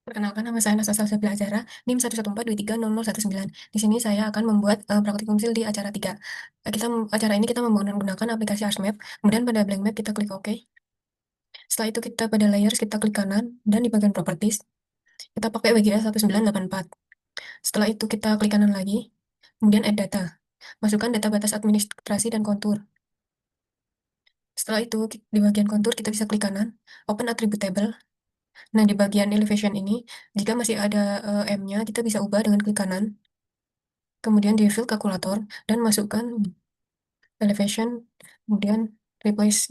Perkenalkan, nama saya Nasa Salsa Azara, NIM 114230019. Di sini saya akan membuat praktikum sil di acara 3. Acara ini kita menggunakan aplikasi ArchMap, kemudian pada blank map kita klik OK. Setelah itu kita pada layers kita klik kanan, dan di bagian properties, kita pakai WGA 1984. Setelah itu kita klik kanan lagi, kemudian add data. Masukkan data batas administrasi dan kontur. Setelah itu, di bagian kontur kita bisa klik kanan, open attribute table. Nah, di bagian elevation ini, jika masih ada M-nya, kita bisa ubah dengan klik kanan. Kemudian di field kalkulator dan masukkan elevation, kemudian replace.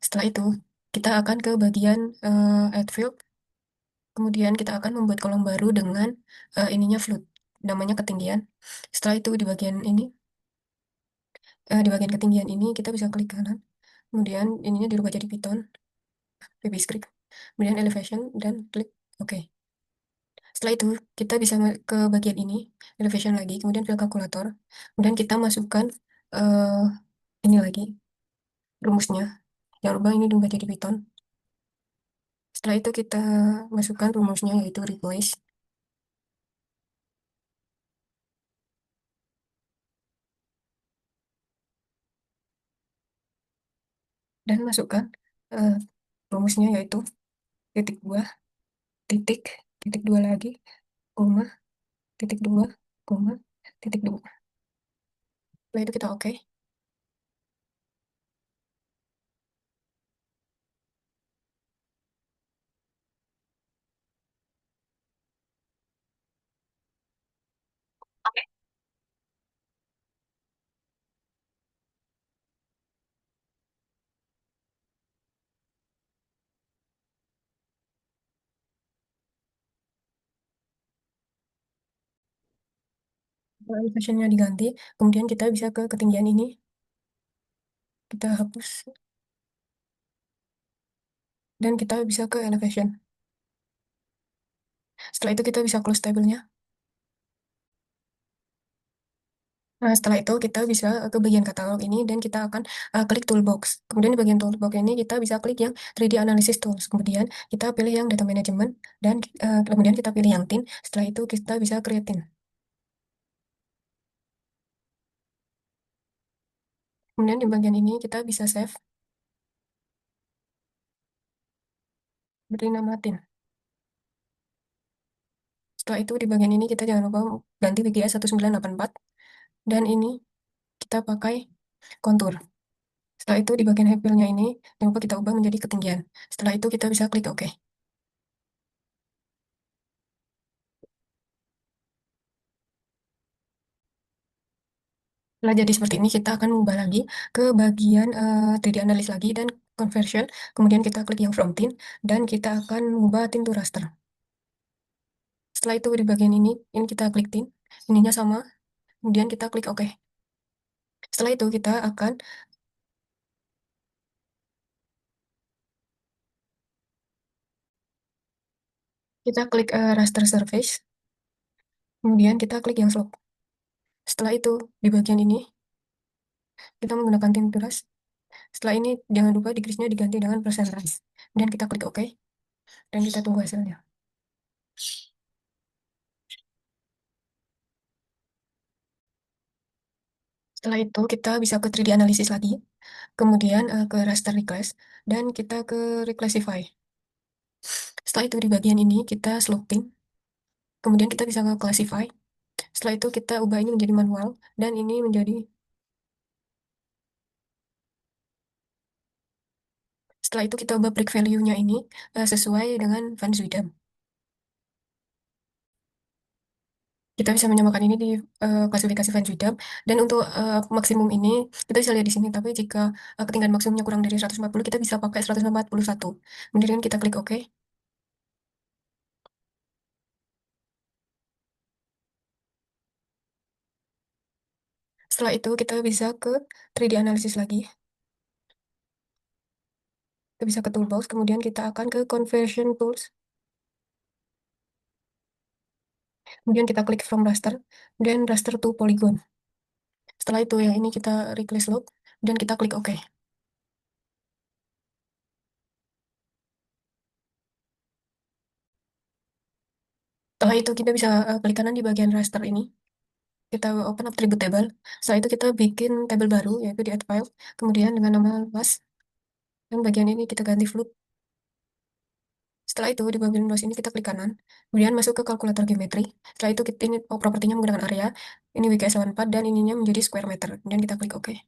Setelah itu, kita akan ke bagian add field, kemudian kita akan membuat kolom baru dengan ininya float, namanya ketinggian. Setelah itu di bagian ketinggian ini kita bisa klik kanan, kemudian ininya dirubah jadi Python, VB script, kemudian elevation dan klik OK. Setelah itu, kita bisa ke bagian ini, elevation lagi, kemudian field kalkulator, kemudian kita masukkan eh, ini lagi, rumusnya. Jangan lupa ini diubah jadi Python. Setelah itu kita masukkan rumusnya yaitu replace, dan masukkan eh, rumusnya yaitu titik dua, titik, titik dua lagi, koma, titik dua, koma, titik dua. Setelah itu kita OK. Setelah elevationnya diganti, kemudian kita bisa ke ketinggian ini, kita hapus, dan kita bisa ke elevation. Setelah itu kita bisa close tabelnya. Nah, setelah itu kita bisa ke bagian katalog ini dan kita akan klik toolbox. Kemudian di bagian toolbox ini kita bisa klik yang 3D Analysis Tools. Kemudian kita pilih yang Data Management dan kemudian kita pilih yang Tint. Setelah itu kita bisa create Tint. Kemudian di bagian ini kita bisa save, beri nama Tint. Setelah itu di bagian ini kita jangan lupa ganti VGA 1984 dan ini kita pakai kontur. Setelah itu di bagian height fill-nya ini jangan lupa kita ubah menjadi ketinggian. Setelah itu kita bisa klik OK. Setelah jadi seperti ini, kita akan mengubah lagi ke bagian 3D analysis lagi dan conversion. Kemudian kita klik yang from thin, dan kita akan mengubah thin to raster. Setelah itu di bagian ini kita klik thin, ininya sama, kemudian kita klik OK. Setelah itu kita klik raster surface, kemudian kita klik yang slope. Setelah itu di bagian ini kita menggunakan thin to ras. Setelah ini jangan lupa degrees-nya diganti dengan percentage. Kemudian kita klik OK, dan kita tunggu hasilnya. Setelah itu kita bisa ke 3D analysis lagi, kemudian ke raster reclass, dan kita ke reclassify. Setelah itu di bagian ini kita sloping, kemudian kita bisa ke classify. Setelah itu kita ubah ini menjadi manual, dan ini menjadi, setelah itu kita ubah break value-nya ini sesuai dengan Van Zuyden. Kita bisa menyamakan ini di klasifikasi Van Zuyden, dan untuk maksimum ini kita bisa lihat di sini, tapi jika ketinggian maksimumnya kurang dari 140, kita bisa pakai 141. Kemudian kita klik OK. Setelah itu kita bisa ke 3D analysis lagi. Kita bisa ke toolbox, kemudian kita akan ke conversion tools. Kemudian kita klik from raster, dan raster to polygon. Setelah itu yang ini kita replace loop, dan kita klik OK. Setelah itu kita bisa klik kanan di bagian raster ini. Kita open attribute table. Setelah itu kita bikin table baru yaitu di add file. Kemudian dengan nama luas dan bagian ini kita ganti float. Setelah itu di bagian luas ini kita klik kanan. Kemudian masuk ke kalkulator geometri. Setelah itu kita ini propertinya menggunakan area. Ini WKS 4 dan ininya menjadi square meter. Kemudian kita klik OK.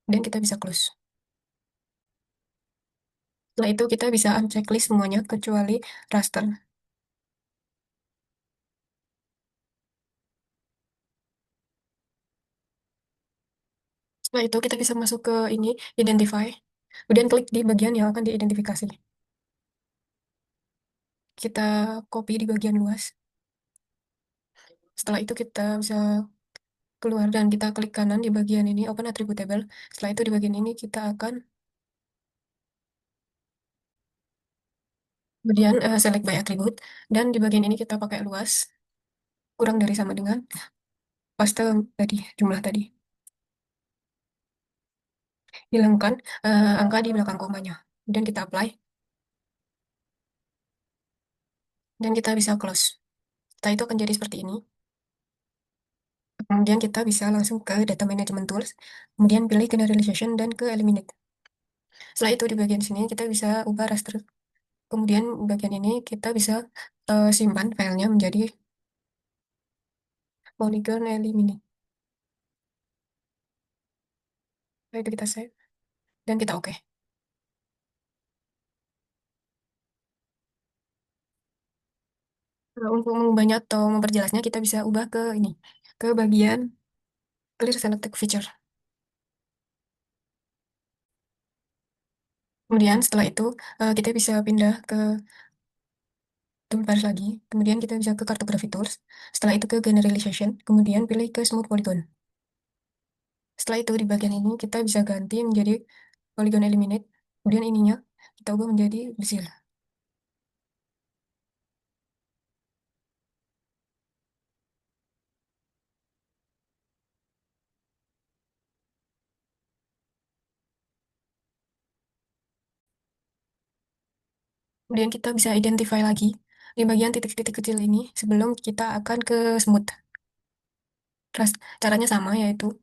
Dan kita bisa close. Setelah itu kita bisa unchecklist semuanya kecuali raster. Setelah itu kita bisa masuk ke ini identify. Kemudian klik di bagian yang akan diidentifikasi. Kita copy di bagian luas. Setelah itu kita bisa keluar dan kita klik kanan di bagian ini open attribute table. Setelah itu di bagian ini kita akan kemudian select by attribute dan di bagian ini kita pakai luas kurang dari sama dengan paste tadi jumlah tadi. Hilangkan angka di belakang komanya. Dan kita apply dan kita bisa close. Setelah itu akan jadi seperti ini. Kemudian kita bisa langsung ke data management tools, kemudian pilih generalization dan ke eliminate. Setelah itu di bagian sini kita bisa ubah raster. Kemudian bagian ini kita bisa simpan filenya menjadi polygon eliminate. Setelah itu kita save dan kita oke. Nah, untuk mengubahnya atau memperjelasnya kita bisa ubah ke ini, ke bagian clear selected feature. Kemudian setelah itu kita bisa pindah ke toolbars lagi. Kemudian kita bisa ke cartography tools. Setelah itu ke generalization. Kemudian pilih ke smooth polygon. Setelah itu di bagian ini kita bisa ganti menjadi polygon eliminate. Kemudian ininya kita ubah menjadi bezier. Kemudian kita bisa identify lagi di bagian titik-titik kecil ini sebelum kita akan ke smooth. Terus caranya sama yaitu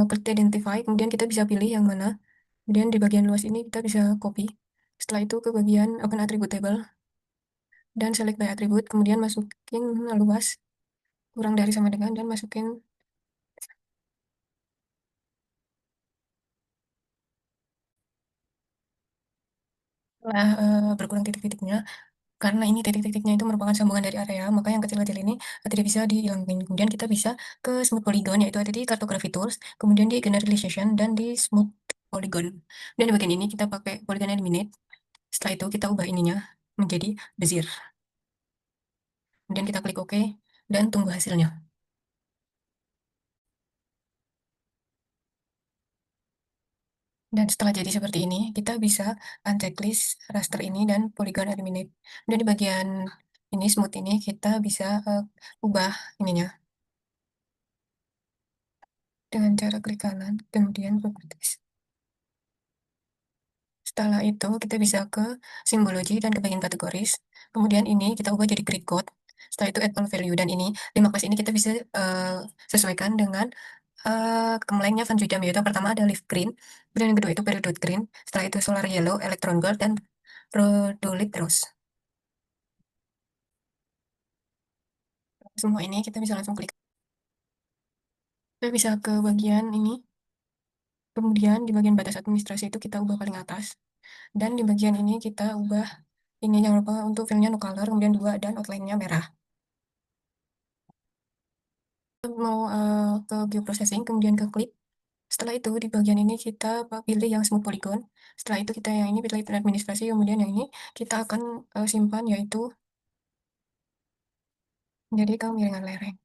klik identify, kemudian kita bisa pilih yang mana. Kemudian di bagian luas ini kita bisa copy. Setelah itu ke bagian open attribute table dan select by attribute, kemudian masukin luas kurang dari sama dengan dan masukin setelah berkurang titik-titiknya. Karena ini titik-titiknya itu merupakan sambungan dari area, maka yang kecil-kecil ini tidak bisa dihilangkan. Kemudian kita bisa ke smooth polygon, yaitu ada di cartography tools, kemudian di generalization, dan di smooth polygon. Dan di bagian ini kita pakai polygon eliminate. Setelah itu kita ubah ininya menjadi bezier. Kemudian kita klik OK dan tunggu hasilnya. Dan setelah jadi seperti ini, kita bisa unchecklist raster ini dan polygon eliminate. Dan di bagian ini smooth ini kita bisa ubah ininya dengan cara klik kanan, kemudian properties. Setelah itu kita bisa ke simbologi dan ke bagian kategoris. Kemudian ini kita ubah jadi grid code. Setelah itu add all value dan ini 5 kelas ini kita bisa sesuaikan dengan kemlengnya Van Zuydam, yaitu yang pertama ada leaf green, kemudian yang kedua itu peridot green, setelah itu solar yellow, electron gold, dan rhodolite rose. Semua ini kita bisa langsung klik. Kita bisa ke bagian ini, kemudian di bagian batas administrasi itu kita ubah paling atas, dan di bagian ini kita ubah ini jangan lupa untuk filenya no color, kemudian 2 dan outline-nya merah. Mau ke geoprocessing, kemudian ke klik. Setelah itu di bagian ini kita pilih yang smooth polygon. Setelah itu kita yang ini pilih administrasi, kemudian yang ini kita akan simpan yaitu menjadi kemiringan lereng.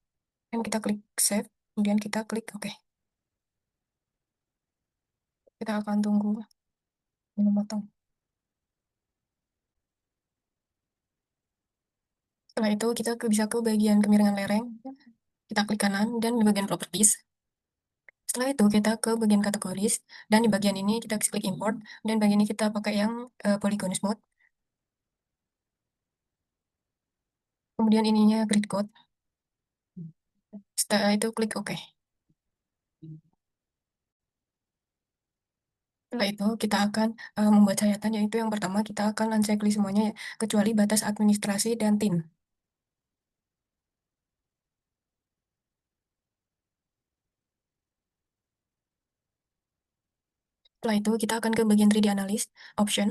Dan kita klik save, kemudian kita klik OK. Kita akan tunggu memotong. Setelah itu kita bisa ke bagian kemiringan lereng. Kita klik kanan dan di bagian properties. Setelah itu kita ke bagian kategoris dan di bagian ini kita klik import dan bagian ini kita pakai yang polygon smooth. kemudian ininya grid code. Setelah itu klik OK. Setelah itu kita akan membuat sayatan, yaitu yang pertama kita akan unchecklist semuanya ya, kecuali batas administrasi dan tim. Setelah itu kita akan ke bagian 3D Analyst, Option,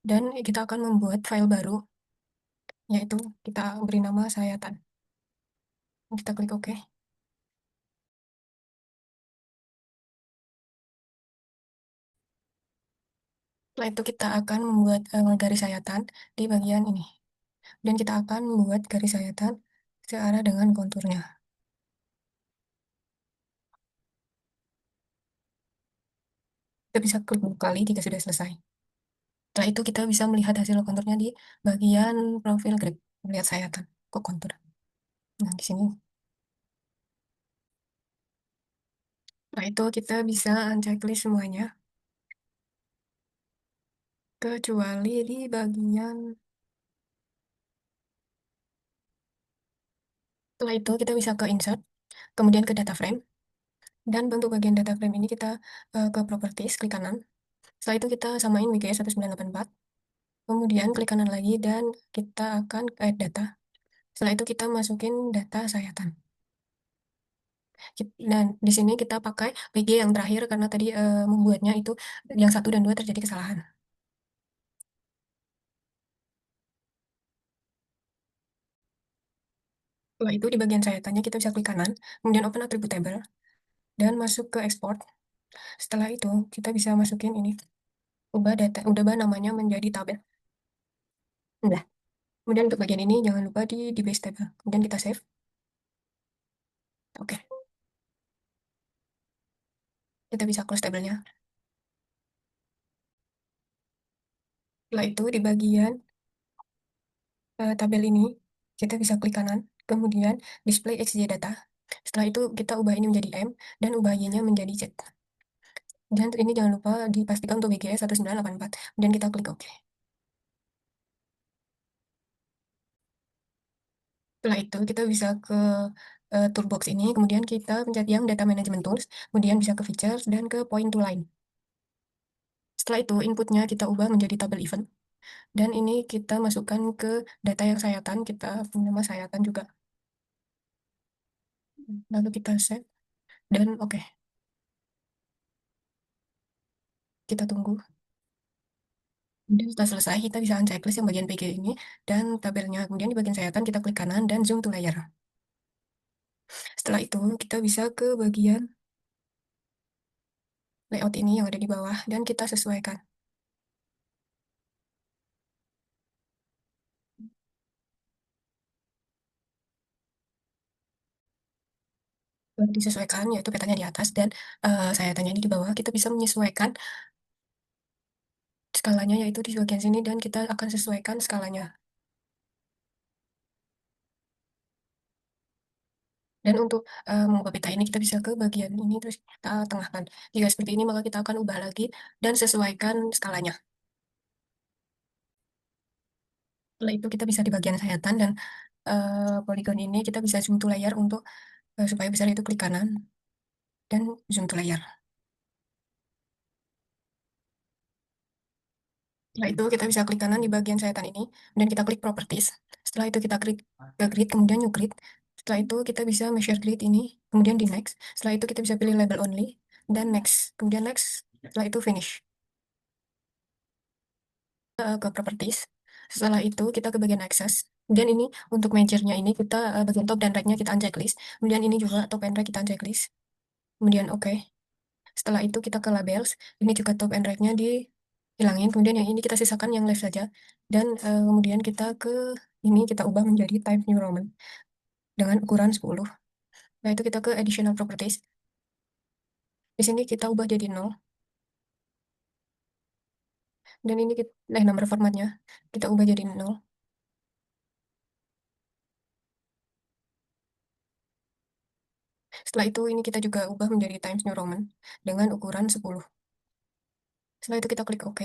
dan kita akan membuat file baru, yaitu kita beri nama sayatan. Kita klik OK. Setelah itu kita akan membuat garis sayatan di bagian ini. Dan kita akan membuat garis sayatan searah dengan konturnya. Kita bisa klik 2 kali jika sudah selesai. Setelah itu kita bisa melihat hasil konturnya di bagian profil grid. Melihat sayatan kok kontur. Nah, di sini. Nah, itu kita bisa unchecklist semuanya. Kecuali di bagian. Setelah itu kita bisa ke insert, kemudian ke data frame. Dan untuk bagian data frame ini kita ke properties, klik kanan. Setelah itu kita samain WGS 1984. Kemudian klik kanan lagi dan kita akan add data. Setelah itu kita masukin data sayatan. Dan di sini kita pakai WG yang terakhir karena tadi membuatnya itu yang 1 dan 2 terjadi kesalahan. Setelah itu di bagian sayatannya kita bisa klik kanan, kemudian open attribute table, dan masuk ke export. Setelah itu kita bisa masukin ini, ubah namanya menjadi tabel. Udah. Kemudian untuk bagian ini jangan lupa di base table. Kemudian kita save. Oke, kita bisa close tabelnya. Setelah itu di bagian tabel ini kita bisa klik kanan, kemudian display XY data. Setelah itu kita ubah ini menjadi M dan ubah Y-nya menjadi Z. Dan ini jangan lupa dipastikan untuk BGS 1984. Kemudian kita klik OK. Setelah itu kita bisa ke toolbox ini, kemudian kita pencet yang data management tools, kemudian bisa ke features dan ke point to line. Setelah itu inputnya kita ubah menjadi tabel event. Dan ini kita masukkan ke data yang sayatan, kita nama sayatan juga. Lalu kita save dan oke, kita tunggu. Kemudian setelah selesai kita bisa unchecklist yang bagian PG ini dan tabelnya. Kemudian di bagian sayatan kita klik kanan dan zoom to layer. Setelah itu kita bisa ke bagian layout ini yang ada di bawah dan kita sesuaikan. Disesuaikan yaitu petanya di atas dan sayatannya ini di bawah. Kita bisa menyesuaikan skalanya yaitu di bagian sini dan kita akan sesuaikan skalanya. Dan untuk mengubah peta ini kita bisa ke bagian ini terus kita tengahkan. Jika seperti ini maka kita akan ubah lagi dan sesuaikan skalanya. Setelah itu kita bisa di bagian sayatan dan polygon ini kita bisa zoom to layer untuk supaya besar itu klik kanan dan zoom to layer. Setelah itu kita bisa klik kanan di bagian sayatan ini dan kita klik properties. Setelah itu kita klik ke grid kemudian new grid. Setelah itu kita bisa measure grid ini kemudian di next. Setelah itu kita bisa pilih label only dan next. Kemudian next. Setelah itu finish. Ke properties. Setelah itu kita ke bagian access. Kemudian ini untuk measure-nya ini kita bagian top dan right-nya kita unchecklist. Kemudian ini juga top and right kita unchecklist. Kemudian oke. Setelah itu kita ke labels. Ini juga top and right-nya dihilangin. Kemudian yang ini kita sisakan yang left saja. Dan kemudian kita ke ini kita ubah menjadi type New Roman dengan ukuran 10. Nah, itu kita ke additional properties. Di sini kita ubah jadi 0. Dan ini kita, nomor formatnya kita ubah jadi 0. Setelah itu ini kita juga ubah menjadi Times New Roman dengan ukuran 10. Setelah itu kita klik OK.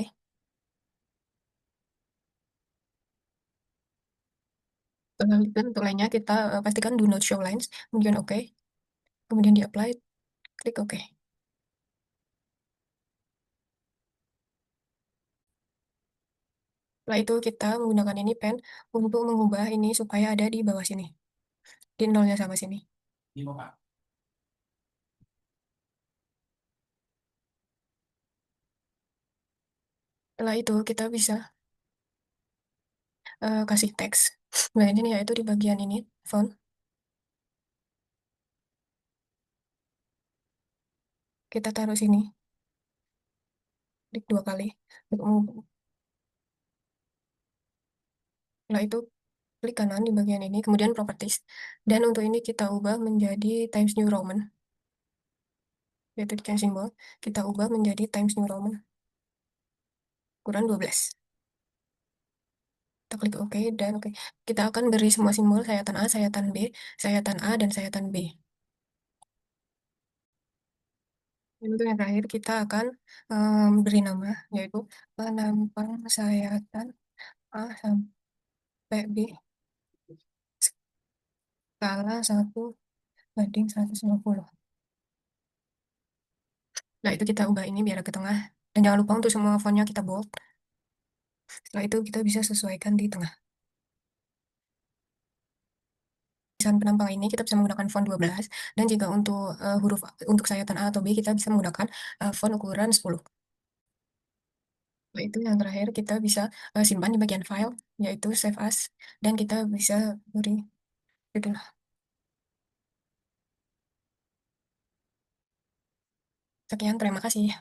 Dan untuk lainnya kita pastikan do not show lines, kemudian oke, kemudian di apply, klik oke. Setelah itu kita menggunakan ini pen untuk mengubah ini supaya ada di bawah sini, di nolnya sama sini. Setelah itu kita bisa kasih teks. Nah ini yaitu di bagian ini, font, kita taruh sini, klik 2 kali. Setelah itu klik kanan di bagian ini, kemudian properties. Dan untuk ini kita ubah menjadi Times New Roman, yaitu di change symbol, kita ubah menjadi Times New Roman, ukuran 12. Kita klik OK dan OK. Kita akan beri semua simbol sayatan A, sayatan B, sayatan A, dan sayatan B. Dan untuk yang terakhir kita akan beri nama, yaitu penampang sayatan A sampai B skala 1:150. Nah, itu kita ubah ini biar ke tengah. Dan jangan lupa untuk semua fontnya kita bold. Setelah itu kita bisa sesuaikan di tengah. Tulisan penampang ini kita bisa menggunakan font 12. Dan jika untuk huruf untuk sayatan A atau B, kita bisa menggunakan font ukuran 10. Nah, itu yang terakhir kita bisa simpan di bagian file, yaitu save as. Dan kita bisa beri judul. Sekian, terima kasih.